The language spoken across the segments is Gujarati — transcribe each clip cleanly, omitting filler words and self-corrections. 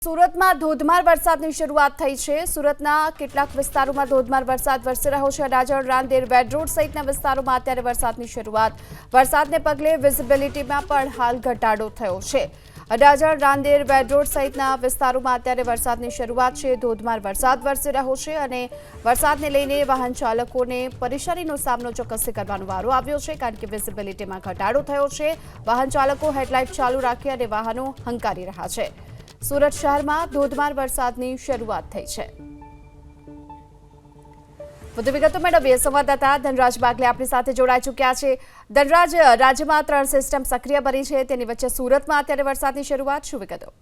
સુરતમાં ધોધમાર વરસાદની શરૂઆત થઈ છે। સુરતના કેટલાક વિસ્તારોમાં ધોધમાર વરસાદ વરસી રહ્યો છે। અડાજણ, રાંદેર, બેડ રોડ સહિતના વિસ્તારોમાં અત્યારે વરસાદની શરૂઆત। વરસાદને પગલે વિઝિબિલિટીમાં પણ હાલ ઘટાડો થયો છે। અડાજણ, રાંદેર, બેડ રોડ સહિતના વિસ્તારોમાં અત્યારે વરસાદની શરૂઆત છે। ધોધમાર વરસાદ વરસી રહ્યો છે અને વરસાદને લઈને વાહન ચાલકોને પરેશાનીનો સામનો ચોક્કસથી કરવાનો વારો આવ્યો છે, કારણ કે વિઝિબિલિટીમાં ઘટાડો થયો છે। વાહન ચાલકો હેડલાઇટ ચાલુ રાખી અને વાહનો હંકારી રહ્યા છે। સુરત શહેરમાં ધોધમાર વરસાદની શરૂઆત થઈ છે। વધુ વિગતો મેળવીએ સંવાદદાતા ધનરાજ બાગલે આપણી સાથે જોડાઈ ચૂક્યા છે। ધનરાજ, રાજ્યમાં 3 સિસ્ટમ સક્રિય બની છે, તેની વચ્ચે સુરતમાં અત્યારે વરસાદની શરૂઆત, શું વિગતો?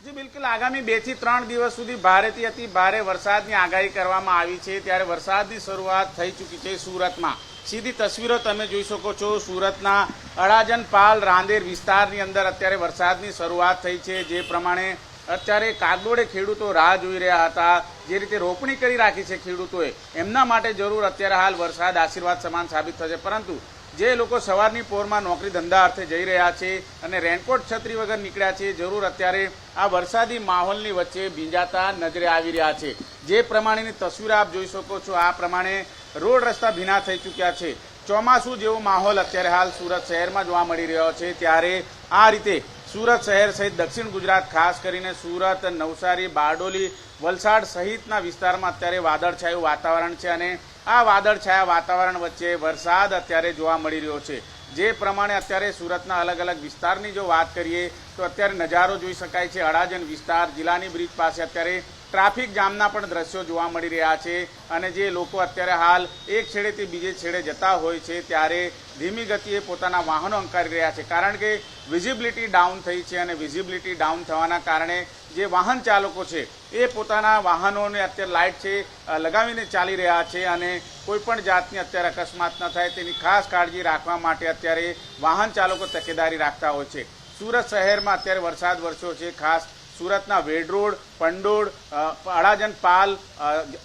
જી બિલકુલ, આગામી 2 થી 3 દિવસ સુધી ભારેથી અતિ ભારે વરસાદની આગાહી કરવામાં આવી છે, ત્યારે વરસાદની શરૂઆત થઈ ચૂકી છે સુરતમાં। સીધી તસવીરો તમે જોઈ શકો છો। સુરતના અડાજણ, પાલ, રાંદેર વિસ્તારની અંદર અત્યારે વરસાદની શરૂઆત થઈ છે। જે પ્રમાણે અત્યારે કાગડોળે ખેડૂતો રાહ જોઈ રહ્યા હતા, જે રીતે રોપણી કરી રાખી છે ખેડૂતોએ, એમના માટે જરૂર અત્યારે હાલ વરસાદ આશીર્વાદ સમાન સાબિત થશે। પરંતુ જે લોકો સવારની પોરમાં નોકરી ધંધા અર્થે જઈ રહ્યા છે અને રેનકોટ છત્રી વગર નીકળ્યા છે, જરૂર અત્યારે આ વરસાદી માહોલની વચ્ચે ભીંજાતા નજરે આવી રહ્યા છે। જે પ્રમાણેની તસવીર આપ જોઈ શકો છો, આ પ્રમાણે રોડ રસ્તા ભીના થઈ ચૂક્યા છે। ચોમાસું જેવો માહોલ અત્યારે હાલ સુરત શહેરમાં જોવા મળી રહ્યો છે। ત્યારે આ રીતે સુરત શહેર સહિત દક્ષિણ ગુજરાત, ખાસ કરીને સુરત, નવસારી, બારડોલી, વલસાડ સહિતના વિસ્તારમાં અત્યારે વાદળછાયું વાતાવરણ છે અને આ વાદળછાયા વાતાવરણ વચ્ચે વરસાદ અત્યારે જોવા મળી રહ્યો છે। જે પ્રમાણે અત્યારે સુરતના અલગ અલગ વિસ્તારની જો વાત કરીએ તો અત્યારે નજારો જોઈ શકાય છે। અડાજણ વિસ્તાર, જિલ્લાની બ્રિજ પાસે અત્યારે ટ્રાફિક જામના પણ દ્રશ્યો જોવા મળી રહ્યા છે અને જે લોકો અત્યારે હાલ એક છેડેથી બીજે છેડે જતા હોય છે, ત્યારે ધીમી ગતિએ પોતાના વાહનો હંકારી રહ્યા છે, કારણ કે વિઝિબિલિટી ડાઉન થઈ છે અને વિઝિબિલિટી ડાઉન થવાના કારણે જે વાહન ચાલકો છે એ પોતાના વાહનોને અત્યારે લાઇટ છે લગાવીને ચાલી રહ્યા છે અને કોઈપણ જાતની અત્યારે અકસ્માત ન થાય તેની ખાસ કાળજી રાખવા માટે અત્યારે વાહન ચાલકો તકેદારી રાખતા હોય છે। સુરત શહેરમાં અત્યારે વરસાદ વરસ્યો છે। ખાસ સુરતના વેડ રોડ, પંડોળ, અડાજણ, પાલ,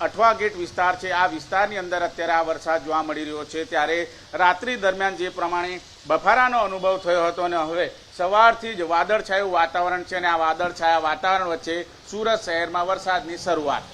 અઠવા ગેટ વિસ્તાર છે, આ વિસ્તારની અંદર અત્યારે આ વરસાદ જોવા મળી રહ્યો છે। ત્યારે રાત્રિ દરમિયાન જે પ્રમાણે બફારાનો અનુભવ થયો હતો અને હવે સવારથી જ વાદળછાયું વાતાવરણ છે અને આ વાદળછાયા વાતાવરણ વચ્ચે સુરત શહેરમાં વરસાદની શરૂઆત।